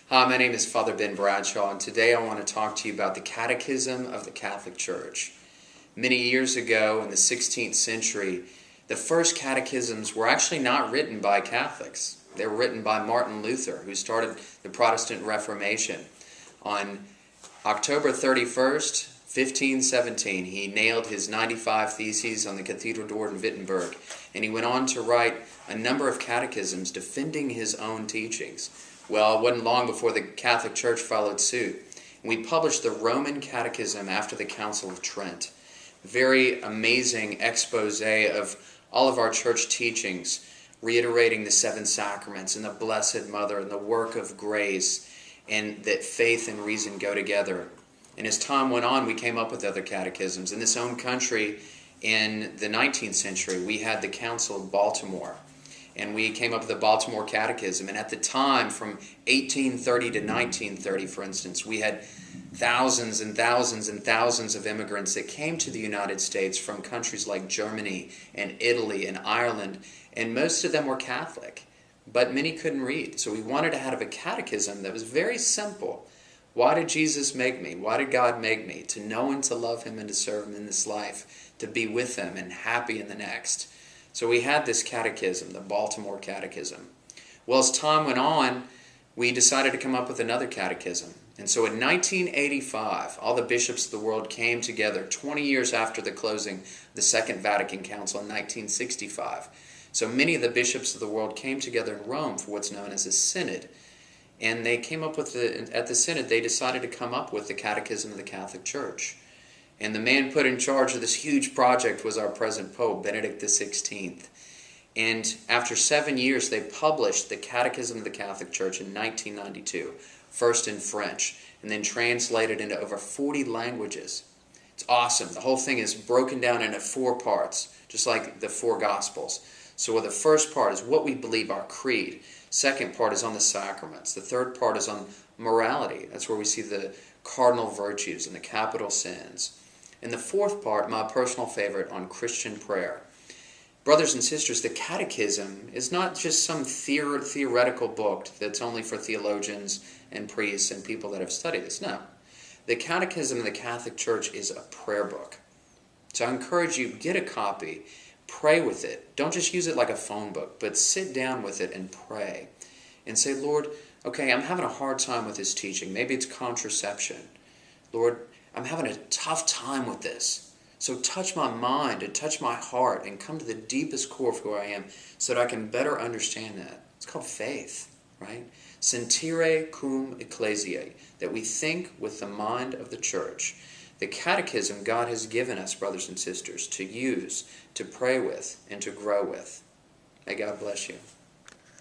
Hi, my name is Father Ben Bradshaw, and today I want to talk to you about the Catechism of the Catholic Church. Many years ago, in the 16th century, the first catechisms were actually not written by Catholics. They were written by Martin Luther, who started the Protestant Reformation. On October 31st, 1517, he nailed his 95 Theses on the cathedral door in Wittenberg, and he went on to write a number of catechisms defending his own teachings. Well, it wasn't long before the Catholic Church followed suit. We published the Roman Catechism after the Council of Trent. Very amazing expose of all of our church teachings, reiterating the seven sacraments and the Blessed Mother and the work of grace, and that faith and reason go together. And as time went on, we came up with other catechisms. In this own country, in the 19th century, we had the Council of Baltimore. And we came up with the Baltimore Catechism. And at the time, from 1830 to 1930, for instance, we had thousands and thousands and thousands of immigrants that came to the United States from countries like Germany and Italy and Ireland. And most of them were Catholic, but many couldn't read. So we wanted to have a catechism that was very simple. Why did Jesus make me? Why did God make me? To know and to love Him and to serve Him in this life, to be with Him and happy in the next. So we had this catechism, the Baltimore Catechism. Well, as time went on, we decided to come up with another catechism. And so in 1985, all the bishops of the world came together 20 years after the closing of the Second Vatican Council in 1965. So many of the bishops of the world came together in Rome for what's known as a synod. And they came up with at the synod, they decided to come up with the Catechism of the Catholic Church. And the man put in charge of this huge project was our present Pope, Benedict XVI. And after 7 years, they published the Catechism of the Catholic Church in 1992, first in French, and then translated into over 40 languages. It's awesome. The whole thing is broken down into 4 parts, just like the 4 Gospels. So the first part is what we believe, our creed. Second part is on the sacraments. The third part is on morality. That's where we see the cardinal virtues and the capital sins. And the fourth part, my personal favorite, on Christian prayer. Brothers and sisters, the Catechism is not just some theoretical book that's only for theologians and priests and people that have studied this. No. The Catechism of the Catholic Church is a prayer book. So I encourage you, get a copy, pray with it. Don't just use it like a phone book, but sit down with it and pray. And say, Lord, okay, I'm having a hard time with this teaching. Maybe it's contraception. Lord, I'm having a tough time with this. So touch my mind and touch my heart and come to the deepest core of who I am so that I can better understand that. It's called faith, right? Sentire cum ecclesiae, that we think with the mind of the church. The Catechism God has given us, brothers and sisters, to use, to pray with, and to grow with. May God bless you.